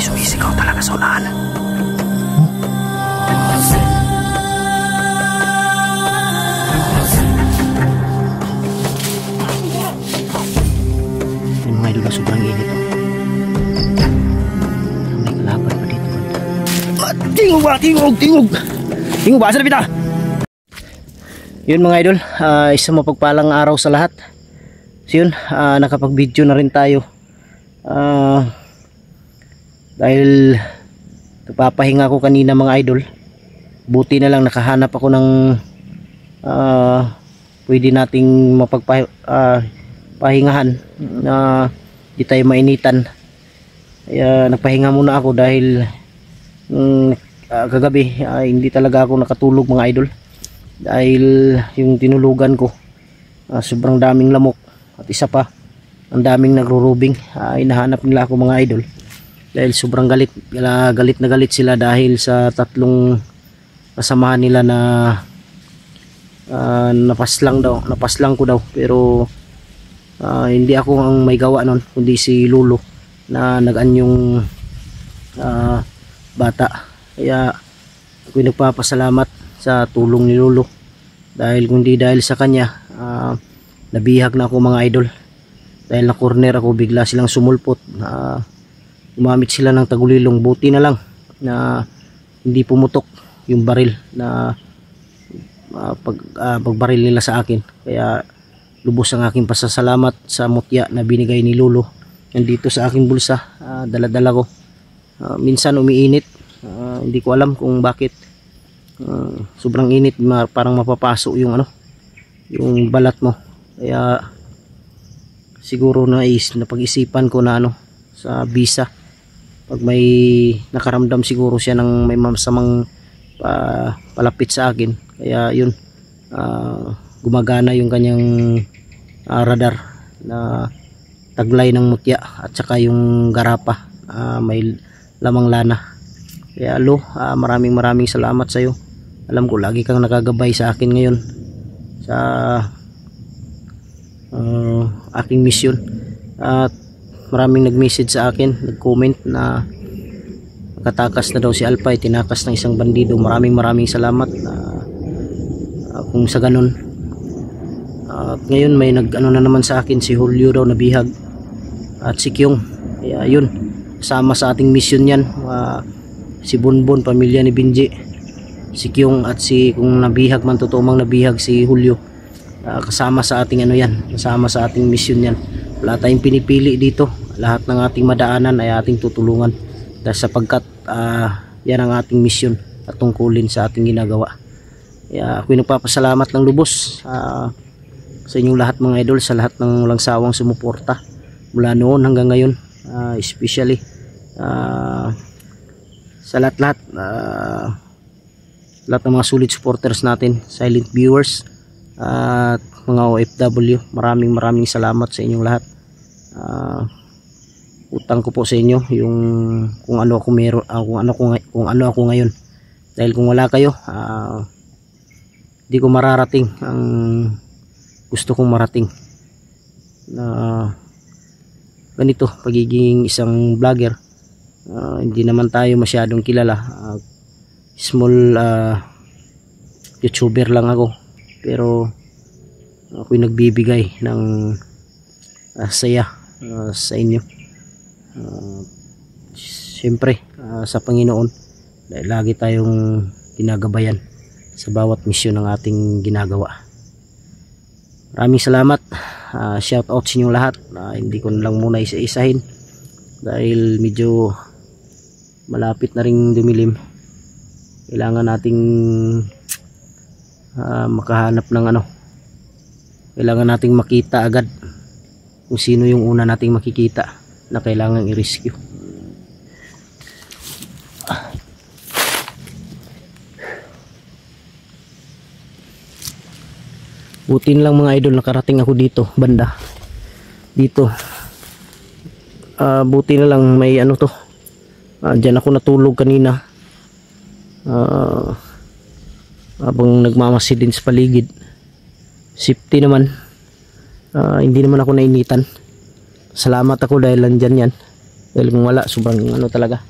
sumisigaw talaga sa unahan. Yung mga idol na sobrang init. May kalaban pa dito. Tingog ba? Tingog! Tingog! Tingog ba? Asa na pita? Yun mga idol, isang mapagpalang araw sa lahat. So yun, nakapag-video na rin tayo. Dahil nagpapahinga ako kanina mga idol. Buti na lang nakahanap ako ng pwede nating mapagpahingahan na di tayo mainitan. Kaya nagpahinga muna ako dahil kagabi hindi talaga ako nakatulog mga idol. Dahil yung tinulugan ko sobrang daming lamok at isa pa ang daming nagro-rubing. Hinahanap nila ako mga idol dahil sobrang galit na galit sila dahil sa tatlong kasamahan nila na napaslang ko daw, pero hindi ako ang may gawa nun kundi si Lolo na nag-anyong bata. Kaya ako'y nagpapasalamat sa tulong ni Lolo dahil kundi dahil sa kanya nabihag na ako mga idol. Dahil na corner ako, bigla silang sumulpot, gumamit sila ng tagulilong. Buti na lang na hindi pumutok yung baril na pagbaril nila sa akin. Kaya lubos ang aking pasasalamat sa mutya na binigay ni Lolo. Nandito sa aking bulsa, dala-dala ko. Minsan umiinit, hindi ko alam kung bakit. Sobrang init, parang mapapasok yung yung balat mo. Kaya siguro napag-isipan ko na sa visa, pag may nakaramdam siguro siya ng may masamang palapit sa akin. Kaya yun, gumagana yung kanyang radar na taglay ng mutya at saka yung garapa may lamang lana. Kaya Lo, maraming salamat sa iyo. Alam ko lagi kang nakagabay sa akin ngayon sa aking mission. At maraming nag-message sa akin, nag-comment na nakatakas na daw si Alpay, tinakas ng isang bandido. Maraming salamat kung sa ganun. At ngayon may na naman sa akin, si Julio daw nabihag at si Kyung. Kaya yun, sama sa ating mission yan. Si Bonbon, pamilya ni Binji, si Kyung at kung nabihag man, totoo mang nabihag si Julio, kasama sa ating kasama sa ating mission yan. Wala tayong pinipili dito, lahat ng ating madaanan ay ating tutulungan dahil sapagkat yan ang ating mission at tungkulin sa ating ginagawa. Kaya ako'y nagpapasalamat ng lubos sa inyong lahat mga idol, sa lahat ng walang sawang sumuporta mula noon hanggang ngayon, especially sa lahat ng mga solid supporters natin, silent viewers at mga OFW. Maraming salamat sa inyong lahat. Utang ko po sa inyo yung kung ano ako meron, kung ano ako ngayon. Dahil kung wala kayo, hindi ko mararating ang gusto kong marating na ganito, pagiging isang vlogger. Hindi naman tayo masyadong kilala, small YouTuber lang ako, pero ako'y nagbibigay ng saya sa inyo. Siyempre sa Panginoon, dahil lagi tayong ginagabayan sa bawat misyon ng ating ginagawa. Maraming salamat. Shout out sa inyong lahat. Hindi ko na lang muna isa-isahin dahil medyo malapit na ring dumilim. Kailangan nating makahanap ng kailangan nating makita agad kung sino yung una nating makikita na kailangan i-rescue. Butin lang mga idol, nakarating ako dito banda dito. Buti na lang may dyan ako natulog kanina habang nagmamasid din sa paligid. Safety naman, hindi naman ako nainitan. Salamat ako dahil nandyan yan, dahil kung wala sobrang talaga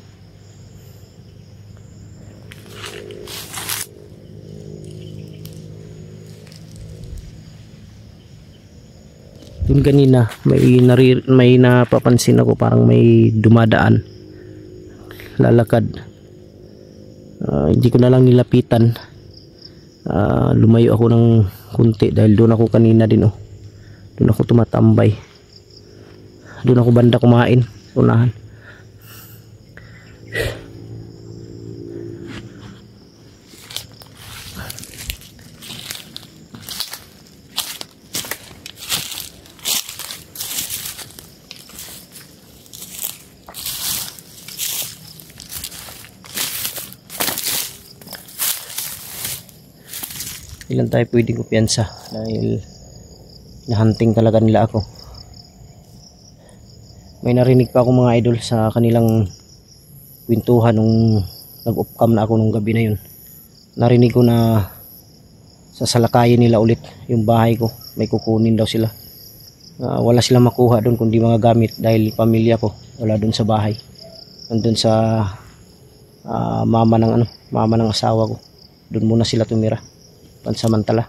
Doon kanina may napapansin ako, parang may dumadaan lalakad. Hindi ko na lang nilapitan. Lumayo ako ng kunti dahil doon ako kanina din, doon ako tumatambay, doon ako banda kumain unahan. Ilan tayo pwedeng kumpiyansa dahil nahunting talaga nila ako. May narinig pa ako mga idol sa kanilang kwentuhan nung nag-off cam na ako nung gabi na yun. Narinig ko na sasalakayin nila ulit yung bahay ko. May kukunin daw sila. Wala silang makuha doon kundi mga gamit dahil pamilya ko wala doon sa bahay. Nandun sa mama ng asawa ko. Doon muna sila tumira pansamantala.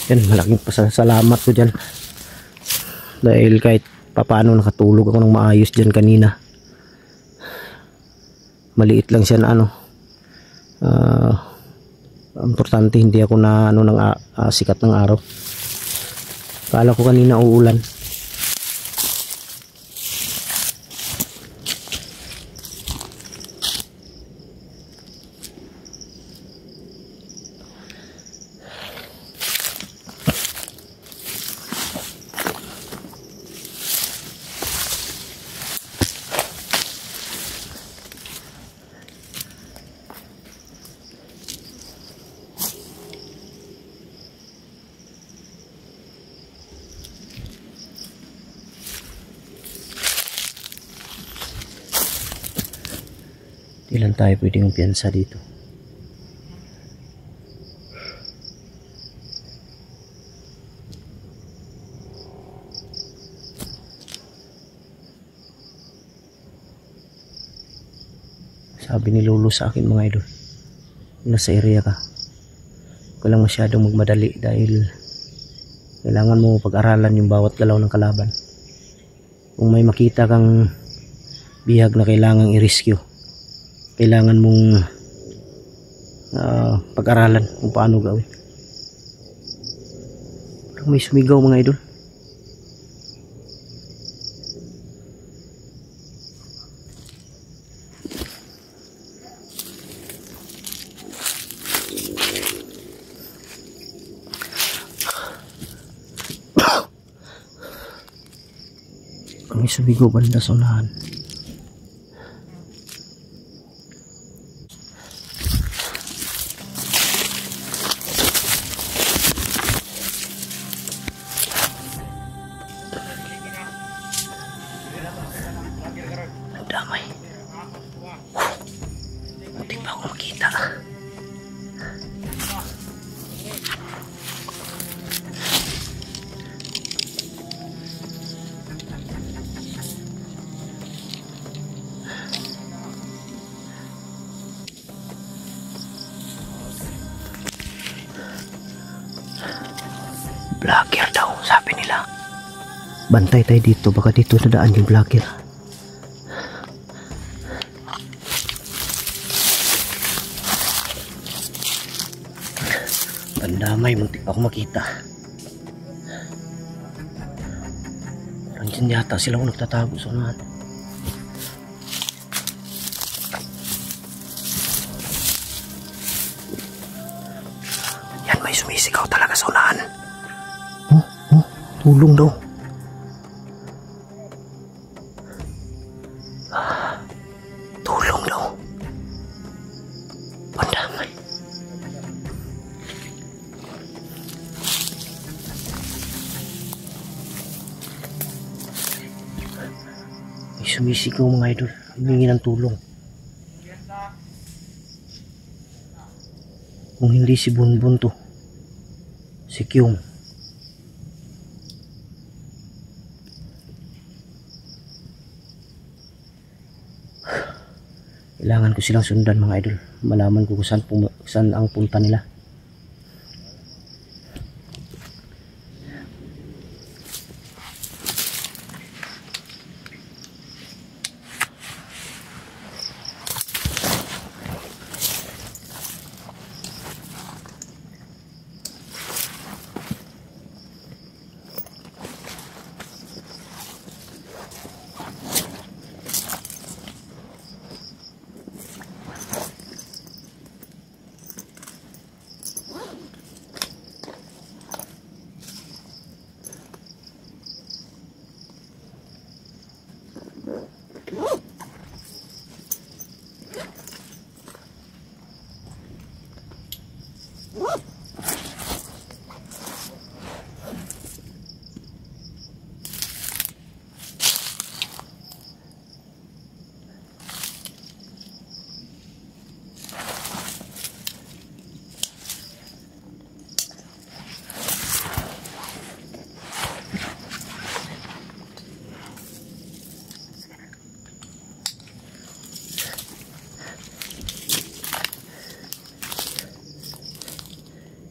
Yan, malaking pasasalamat ko dyan dahil kahit papaano nakatulog ako ng maayos dyan kanina. Maliit lang siya na importante hindi ako na ng sikat ng araw. Kala ko kanina uulan. Ilan tayo pwedeng kumpiyansa dito? Sabi ni Lolo sa akin mga idol, nasa area ka, huwag lang masyadong magmadali dahil kailangan mo pag-aralan yung bawat galaw ng kalaban. Kung may makita kang bihag na kailangang i-rescue, kailangan mong pag-aralan kung paano gawin. Parang may sumigaw mga idol. May sumigaw banda sa unahan. Damay. Muntik pa ako makita. Vlogger daw, sabi nila. Bantay tayo dito, baka dito nadaan yung vlogger. Pandamay, muntik pa ako makita. Parang dyan yata sila kung nagtatago sa unahan. Yan, may sumisigaw talaga sa unahan. Tulong daw. Tulong daw. Pandamay. May sumisigaw mga idol. Humingi ng tulong. Kung hindi si Bunbun to, si Kyung. Kailangan ko silang sundan mga idol. Malaman ko kung saan saan ang punta nila.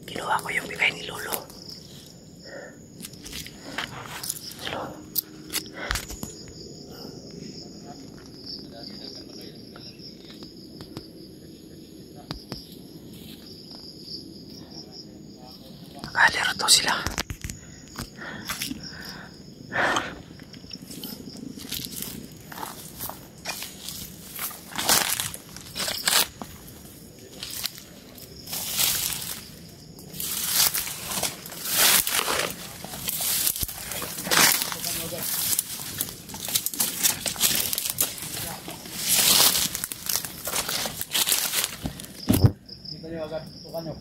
Kinuha ko yung bigay ni Lolo. Nakalero to sila. Agad tukan nyo.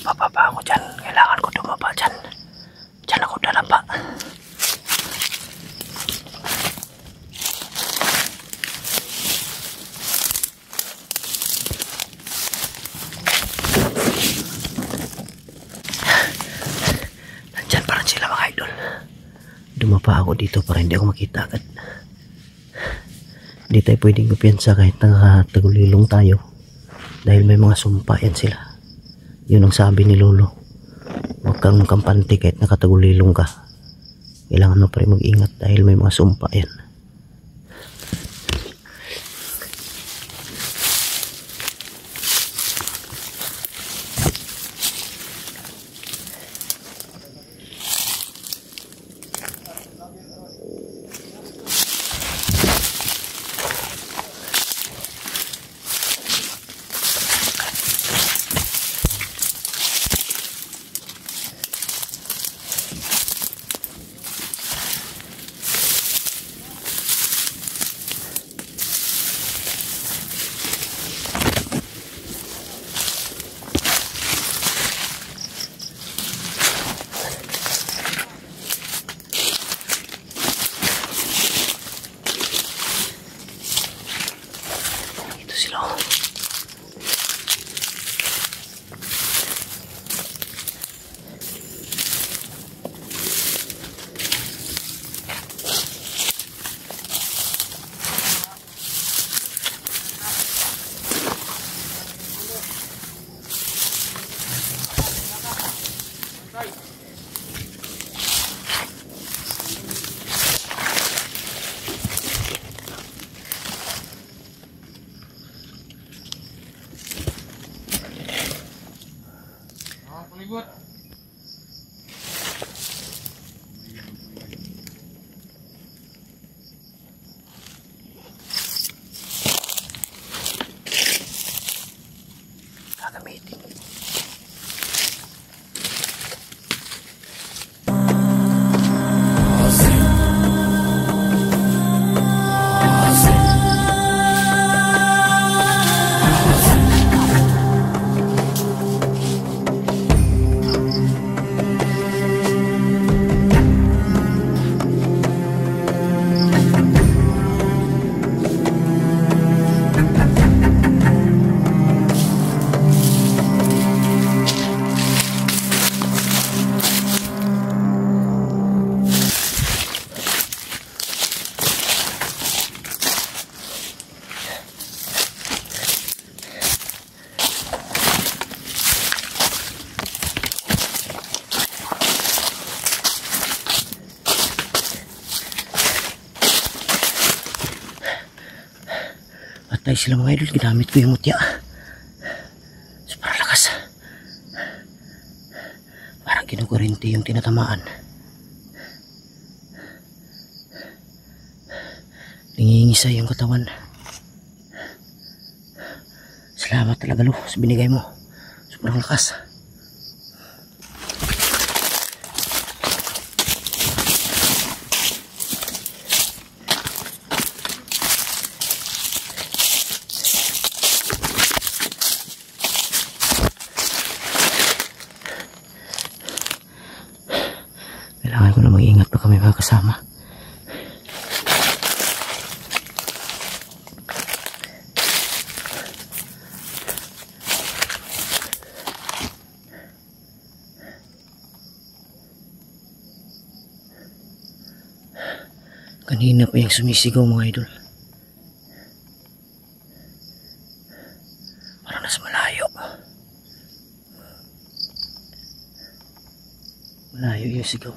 Bababa ako dyan. Kailangan ko dumaba dyan. Dyan ako dalaba. Nandyan parang sila mga idol. Dumapa ako dito para hindi ako makita agad. Hindi tayo pwedeng kumpiyansa kahit nakatagulilong tayo. Dahil may mga sumpa yan sila. Yun ang sabi ni Lolo. Huwag kang makampante kahit nakatagulilong ka. Kailangan mo pa rin mag-ingat dahil may mga sumpa yan. Palibot. Gagamitin. Patay sila mga idol. Ginamit ko yung mutya. Sobrang lakas. Parang kinukurente yung tinatamaan. Nangingisa yung katawan. Salamat talaga lo sa binigay mo. Sobrang lakas. Kailangan ko na mag-ingat pa kami mga kasama. Kanina pa yung sumisigaw mga idol. Parang nasa malayo. Malayo yung sigaw.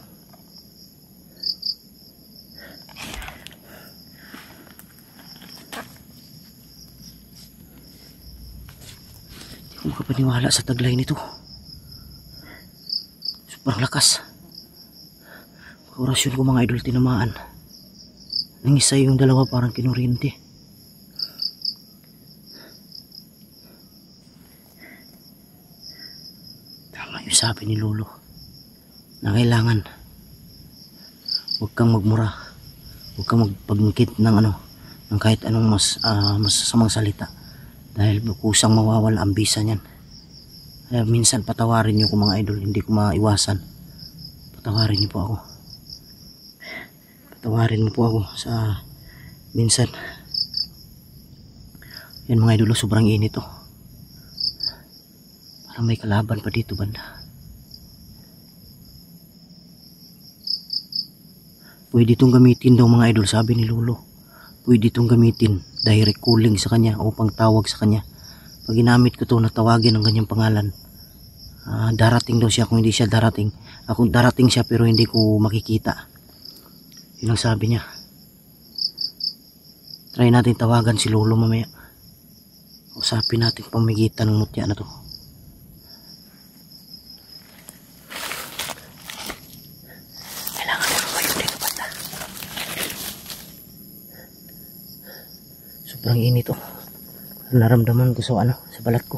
Hindi ko makapaniwala sa taglay nito. Sobrang lakas. Orasyon ko mga idol tinamaan. Nang isa yung dalawa parang kinurinti. Tama yung sabi ni Lolo na kailangan huwag kang magmura, huwag kang magpagmikit ng ng kahit anong masasamang salita dahil kusang mawawala ang bisa niyan. Kaya minsan patawarin niyo ko mga idol, hindi ko maiwasan. Patawarin niyo po ako. Tawarin mo po ako sa minsan. Yan mga idolo, sobrang init oh. Parang may kalaban pa dito banda. Pwede itong gamitin daw mga idol, sabi ni Lolo. Pwede itong gamitin, direct calling sa kanya o pang tawag sa kanya. Pag ginamit ko to, natawagin ang kanyang pangalan. Darating daw siya. Kung hindi siya darating, kung darating siya pero hindi ko makikita. Yun ang sabi niya. Try natin tawagan si Lolo mamaya. Usapin natin pamigitan ng mutya na to. Kailangan na kayo dito banda. Sobrang init oh. Naramdaman ko sa sa balat ko.